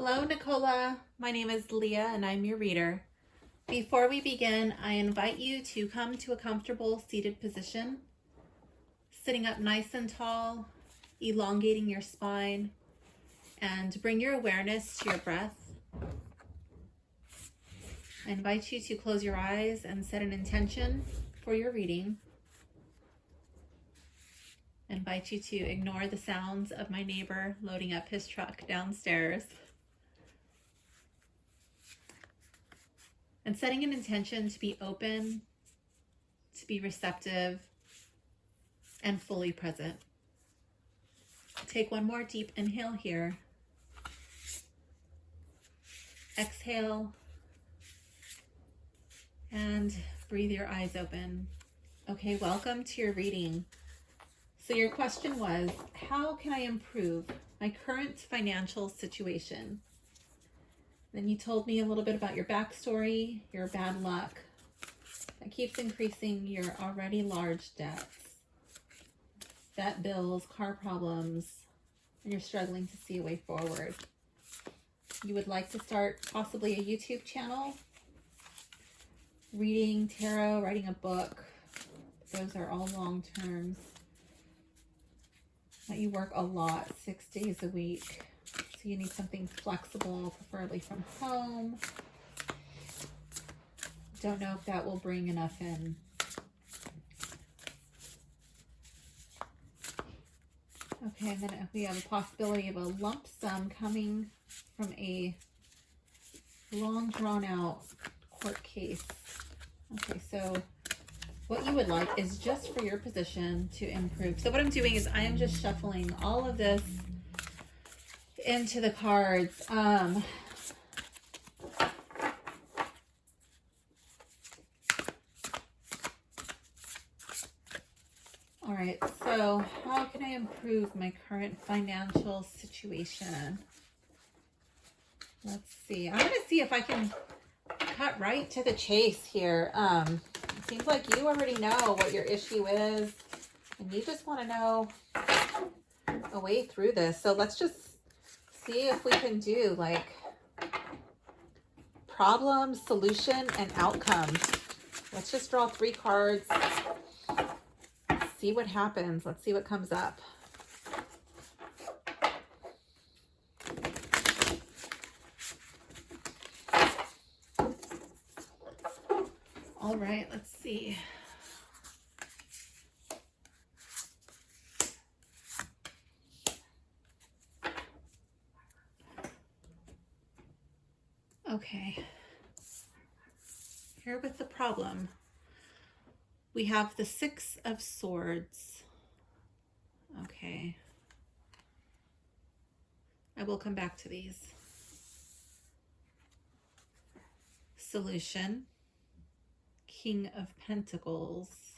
Hello, Nicola. My name is Leah and I'm your reader. Before we begin, I invite you to come to a comfortable seated position, sitting up nice and tall, elongating your spine, and bring your awareness to your breath. I invite you to close your eyes and set an intention for your reading. I invite you to ignore the sounds of my neighbor loading up his truck downstairs. And setting an intention to be open, to be receptive, and fully present. Take one more deep inhale here. Exhale. And breathe your eyes open. Okay, welcome to your reading. So your question was, how can I improve my current financial situation? Then you told me a little bit about your backstory, your bad luck that keeps increasing your already large debts, vet bills, car problems, and you're struggling to see a way forward. You would like to start possibly a YouTube channel, reading tarot, writing a book. Those are all long terms. That you work a lot, 6 days a week. So you need something flexible, preferably from home. Don't know if that will bring enough in. Okay, and then we have a possibility of a lump sum coming from a long drawn out court case. Okay, so what you would like is just for your position to improve. So what I'm doing is I am just shuffling all of this into the cards. All right, so how can I improve my current financial situation? Let's see. I'm going to see if I can cut right to the chase here. It seems like you already know what your issue is, and you just want to know a way through this. So let's just see if we can do like problem, solution, and outcome. Let's just draw 3 cards. See what happens. Let's see what comes up. All right, let's see. Okay, here with the problem, we have the 6 of Swords. Okay, I will come back to these. Solution, King of Pentacles,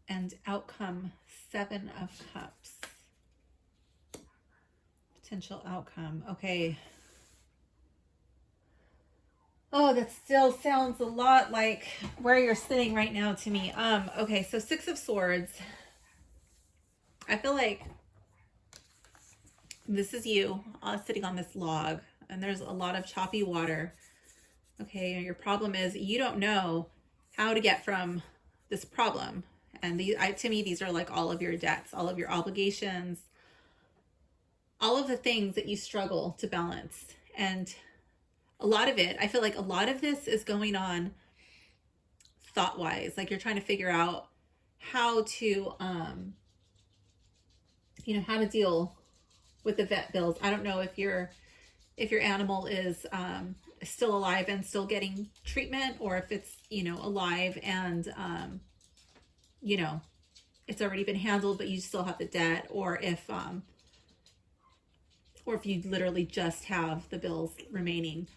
and outcome, 7 of Cups. Potential outcome. Okay. Oh, that still sounds a lot like where you're sitting right now to me. Okay, so 6 of Swords. I feel like this is you sitting on this log, and there's a lot of choppy water. Okay, your problem is you don't know how to get from this problem. And to me, these are like all of your debts, all of your obligations, all of the things that you struggle to balance. And a lot of it, I feel like a lot of this is going on thought-wise. Like you're trying to figure out how to, how to deal with the vet bills. I don't know if your animal is still alive and still getting treatment, or if it's, alive and, it's already been handled, but you still have the debt, or if you literally just have the bills remaining.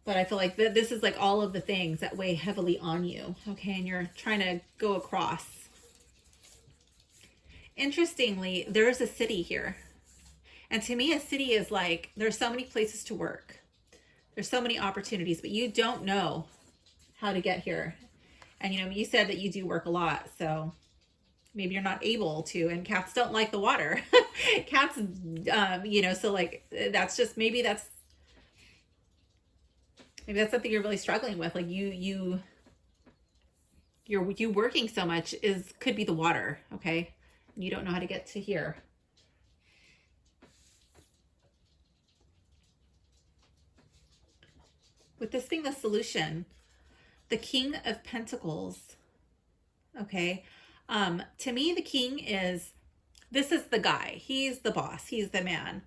But I feel like this is like all of the things that weigh heavily on you. Okay, and you're trying to go across. Interestingly, there's a city here. And to me, a city is like, there's so many places to work. There's so many opportunities, but you don't know how to get here. And, you said that you do work a lot. So maybe you're not able to, and cats don't like the water. Cats, you know, so like that's just, maybe that's something you're really struggling with. Like you working so much could be the water. Okay. You don't know how to get to here. With this being the solution, the King of Pentacles. Okay. To me, the king this is the guy. He's the boss. He's the man.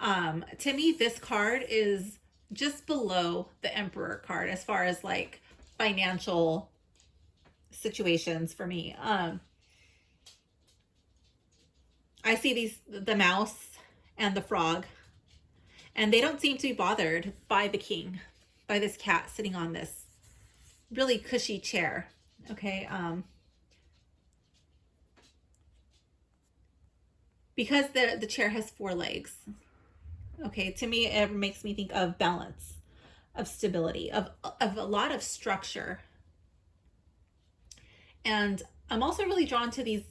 To me, this card is just below the Emperor card as far as like financial situations for me. I see the mouse and the frog, and they don't seem to be bothered by the king, by this cat sitting on this really cushy chair. Okay. Because the chair has 4 legs. Okay. To me, it makes me think of balance, of stability, of a lot of structure. And I'm also really drawn to these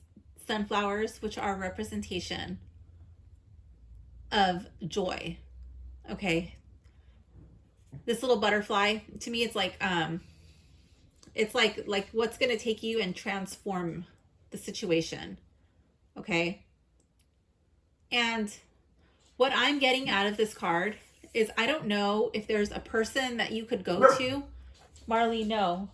sunflowers, which are a representation of joy. Okay. This little butterfly, to me, it's like what's going to take you and transform the situation. Okay. And what I'm getting out of this card is, I don't know if there's a person that you could go to. Marley, no.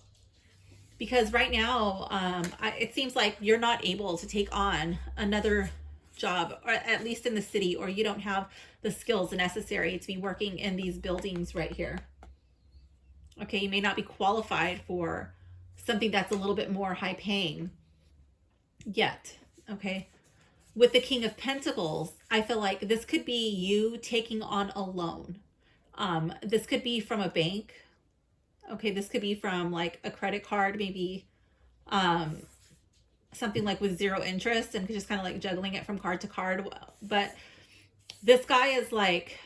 Because right now, it seems like you're not able to take on another job, or at least in the city, or you don't have the skills necessary to be working in these buildings right here. Okay, you may not be qualified for something that's a little bit more high paying yet. Okay. With the King of Pentacles, I feel like this could be you taking on a loan. This could be from a bank. Okay, this could be from like a credit card, maybe something like with 0 interest, and just kind of like juggling it from card to card. But this guy is like,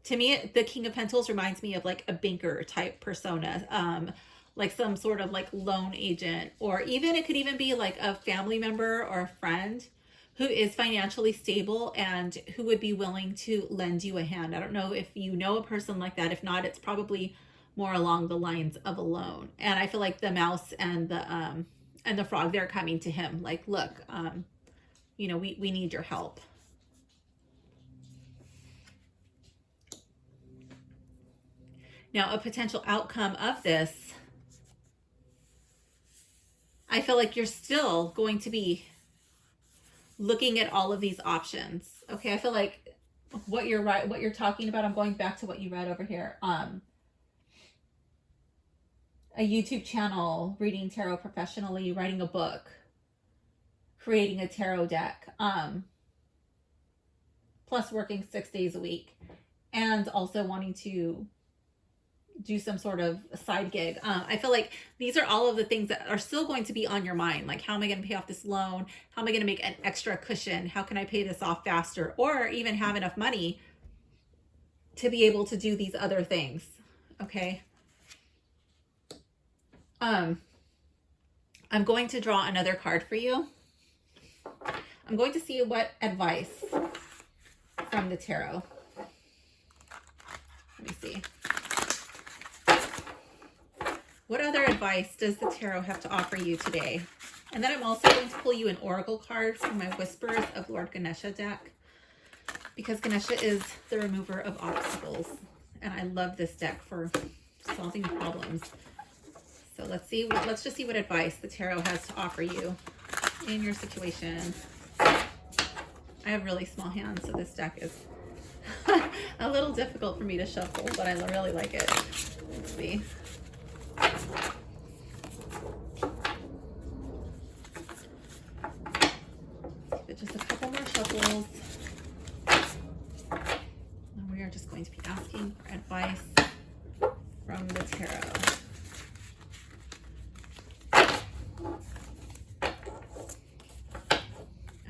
to me, the King of Pentacles reminds me of like a banker type persona, like some sort of like loan agent, or even it could even be like a family member or a friend who is financially stable and who would be willing to lend you a hand. I don't know if you know a person like that. If not, it's probably more along the lines of a loan. And I feel like the mouse and the frog, they're coming to him like, look, you know, we need your help. Now, a potential outcome of this, I feel like you're still going to be looking at all of these options. Okay, I feel like what you're talking about, I'm going back to what you read over here. A YouTube channel, reading tarot professionally, writing a book, creating a tarot deck, plus working 6 days a week, and also wanting to do some sort of side gig. I feel like these are all of the things that are still going to be on your mind. Like, how am I going to pay off this loan? How am I going to make an extra cushion? How can I pay this off faster? Or even have enough money to be able to do these other things. Okay. I'm going to draw another card for you. I'm going to see what advice from the tarot. Let me see. What other advice does the tarot have to offer you today? And then I'm also going to pull you an oracle card from my Whispers of Lord Ganesha deck, because Ganesha is the remover of obstacles. And I love this deck for solving problems. So let's just see what advice the tarot has to offer you in your situation. I have really small hands, so this deck is a little difficult for me to shuffle, but I really like it. Let's see. Just a couple more shuffles. And we are just going to be asking for advice from the tarot.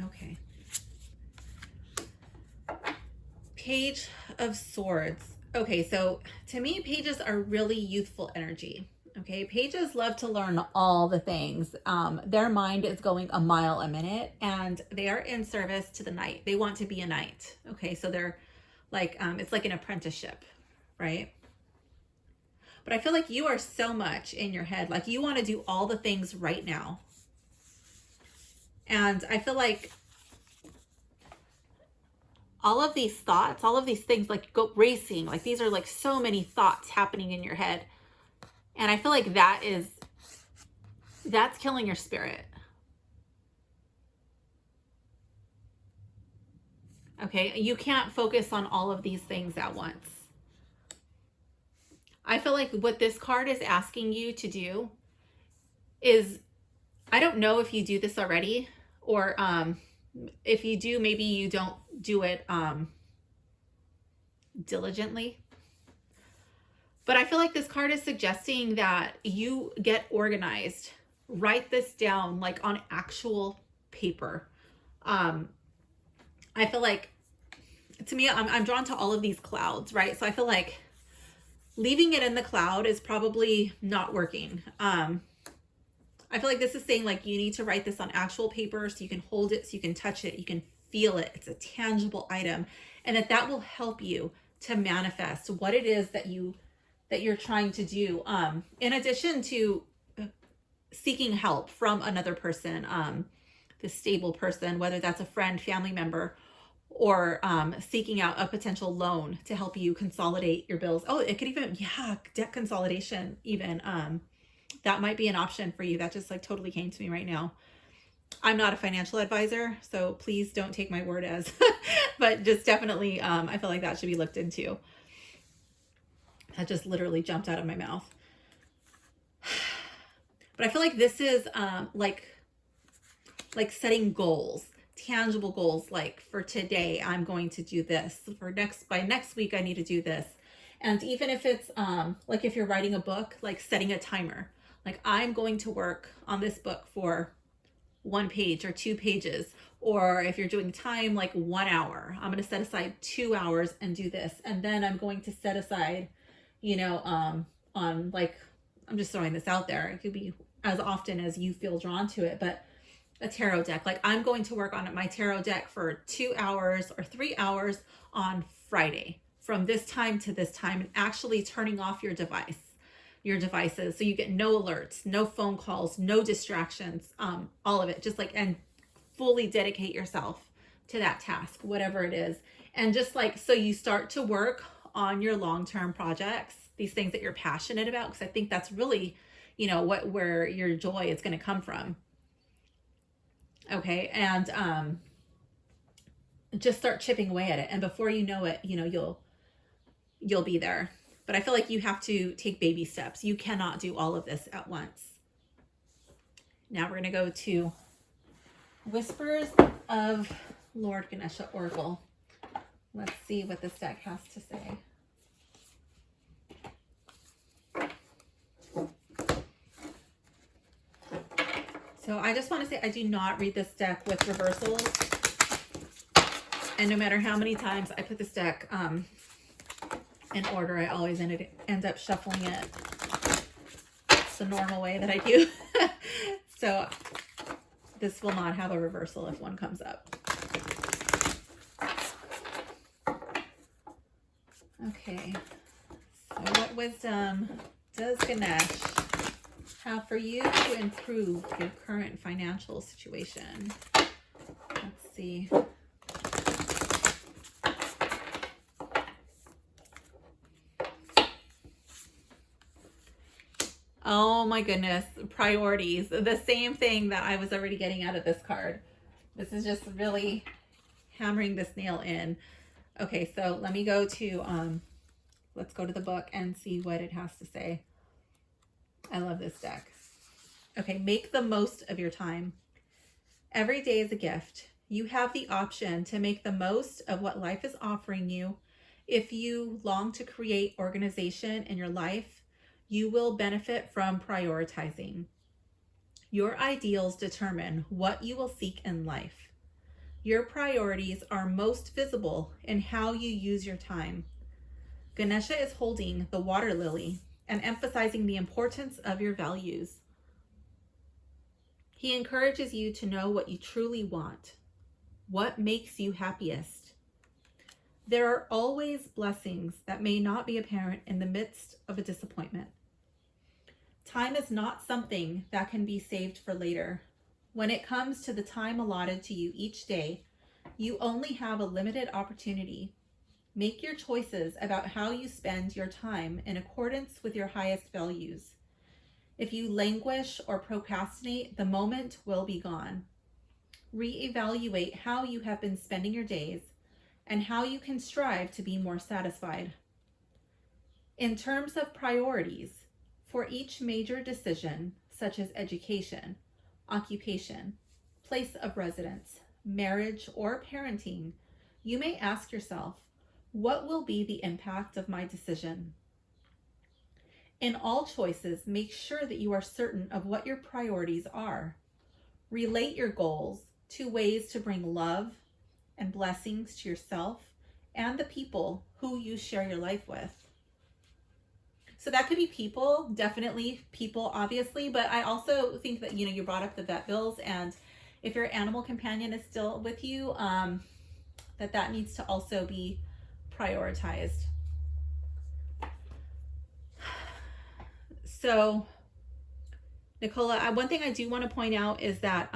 Okay. Page of Swords. Okay, so to me, pages are really youthful energy. Okay, pages love to learn all the things. Their mind is going a mile a minute, and they are in service to the knight. They want to be a knight. Okay, so they're like, it's like an apprenticeship, right? But I feel like you are so much in your head. Like you want to do all the things right now. And I feel like all of these thoughts, all of these things like go racing, like these are like so many thoughts happening in your head. And I feel like that's killing your spirit. Okay, you can't focus on all of these things at once. I feel like what this card is asking you to do is, I don't know if you do this already, or if you do, maybe you don't do it diligently. But I feel like this card is suggesting that you get organized. Write this down like on actual paper. I feel like, to me, I'm drawn to all of these clouds, right? So I feel like leaving it in the cloud is probably not working. I feel like this is saying like you need to write this on actual paper so you can hold it, so you can touch it, you can feel it. It's a tangible item, and that will help you to manifest what it is that you're trying to do. In addition to seeking help from another person, this stable person, whether that's a friend, family member, or seeking out a potential loan to help you consolidate your bills. Oh, it could even, debt consolidation even. That might be an option for you. That just like totally came to me right now. I'm not a financial advisor, so please don't take my word as, but just definitely, I feel like that should be looked into. That just literally jumped out of my mouth. But I feel like this is like setting goals, tangible goals. Like for today, I'm going to do this. By next week, I need to do this. And even if it's like if you're writing a book, like setting a timer, like I'm going to work on this book for 1 page or 2 pages. Or if you're doing time, like 1 hour, I'm going to set aside 2 hours and do this. And then I'm going to set aside, on like, I'm just throwing this out there. It could be as often as you feel drawn to it, but a tarot deck. Like I'm going to work on my tarot deck for 2 hours or 3 hours on Friday from this time to this time, and actually turning off your devices. So you get no alerts, no phone calls, no distractions, all of it, just like, and fully dedicate yourself to that task, whatever it is. And just like, so you start to work on your long-term projects, these things that you're passionate about, because I think that's really, where your joy is going to come from. Okay. And just start chipping away at it. And before you know it, you'll be there. But I feel like you have to take baby steps. You cannot do all of this at once. Now we're going to go to Whispers of Lord Ganesha Oracle. Let's see what this deck has to say. So I just want to say I do not read this deck with reversals. And no matter how many times I put this deck in order, I always end up shuffling it. It's the normal way that I do. So this will not have a reversal if one comes up. Okay. So what wisdom does Ganesh have for you to improve your current financial situation? Let's see. Oh my goodness, priorities. The same thing that I was already getting out of this card. This is just really hammering this nail in. Okay, so let me go to, let's go to the book and see what it has to say. I love this deck. Okay, make the most of your time. Every day is a gift. You have the option to make the most of what life is offering you. If you long to create organization in your life, you will benefit from prioritizing. Your ideals determine what you will seek in life. Your priorities are most visible in how you use your time. Ganesha is holding the water lily, and emphasizing the importance of your values. He encourages you to know what you truly want, what makes you happiest. There are always blessings that may not be apparent in the midst of a disappointment. Time is not something that can be saved for later. When it comes to the time allotted to you each day, you only have a limited opportunity. Make your choices about how you spend your time in accordance with your highest values. If you languish or procrastinate, the moment will be gone. Reevaluate how you have been spending your days and how you can strive to be more satisfied. In terms of priorities, for each major decision, such as education, occupation, place of residence, marriage, or parenting, you may ask yourself, what will be the impact of my decision? In all choices, make sure that you are certain of what your priorities are. Relate your goals to ways to bring love and blessings to yourself and the people who you share your life with. So that could be people, definitely people, obviously, but I also think that, you brought up the vet bills, and if your animal companion is still with you, that needs to also be prioritized. So, Nicola, one thing I do want to point out is that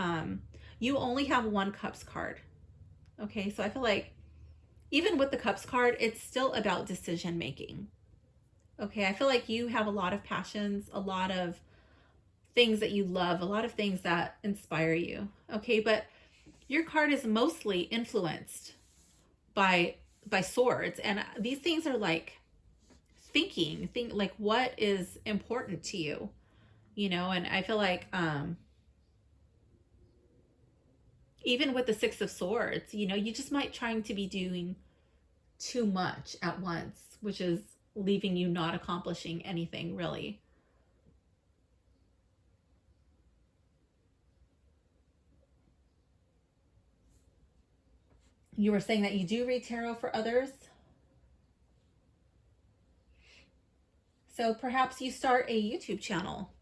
you only have one Cups card. Okay, so I feel like even with the Cups card, it's still about decision making. Okay, I feel like you have a lot of passions, a lot of things that you love, a lot of things that inspire you. Okay, but your card is mostly influenced by swords, and these things are like think like what is important to you, and I feel like even with the Six of Swords, you just might trying to be doing too much at once, which is leaving you not accomplishing anything really. You were saying that you do read tarot for others. So perhaps you start a YouTube channel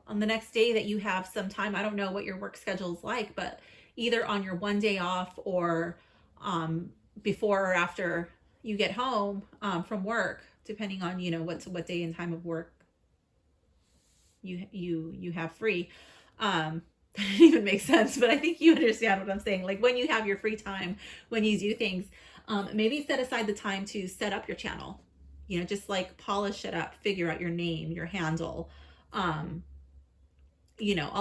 on the next day that you have some time. I don't know what your work schedule is like, but either on your one day off or before or after you get home from work, depending on what day and time of work you have free. That didn't even make sense, but I think you understand what I'm saying. Like when you have your free time, when you do things, maybe set aside the time to set up your channel. Just like polish it up, figure out your name, your handle, all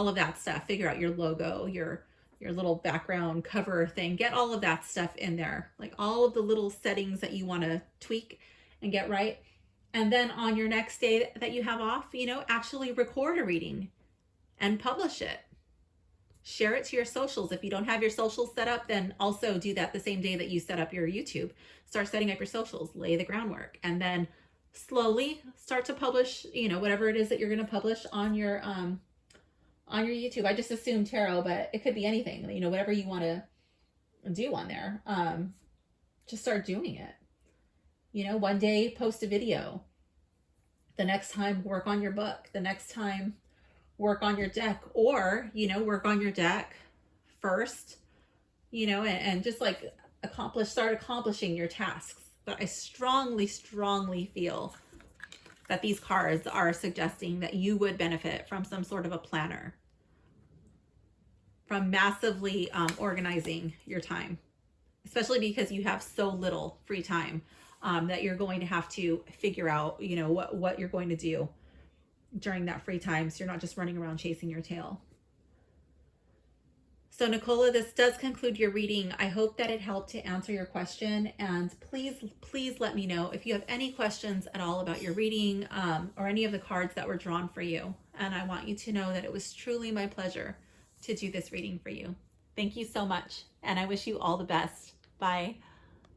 of that stuff. Figure out your logo, your little background cover thing. Get all of that stuff in there, like all of the little settings that you want to tweak and get right. And then on your next day that you have off, actually record a reading and publish it. Share it to your socials. If you don't have your socials set up, then also do that the same day that you set up your YouTube. Start setting up your socials, lay the groundwork, and then slowly start to publish, whatever it is that you're going to publish on your YouTube. I just assumed tarot, but it could be anything, whatever you want to do on there. Just start doing it. One day post a video. The next time work on your book. The next time work on your deck, or work on your deck first, and just like start accomplishing your tasks. But I strongly feel that these cards are suggesting that you would benefit from some sort of a planner, from massively organizing your time, especially because you have so little free time that you're going to have to figure out what you're going to do during that free time, so you're not just running around chasing your tail. So Nicola, this does conclude your reading. I hope that it helped to answer your question, and please let me know if you have any questions at all about your reading or any of the cards that were drawn for you. And I want you to know that it was truly my pleasure to do this reading for you. Thank you so much, and I wish you all the best. Bye.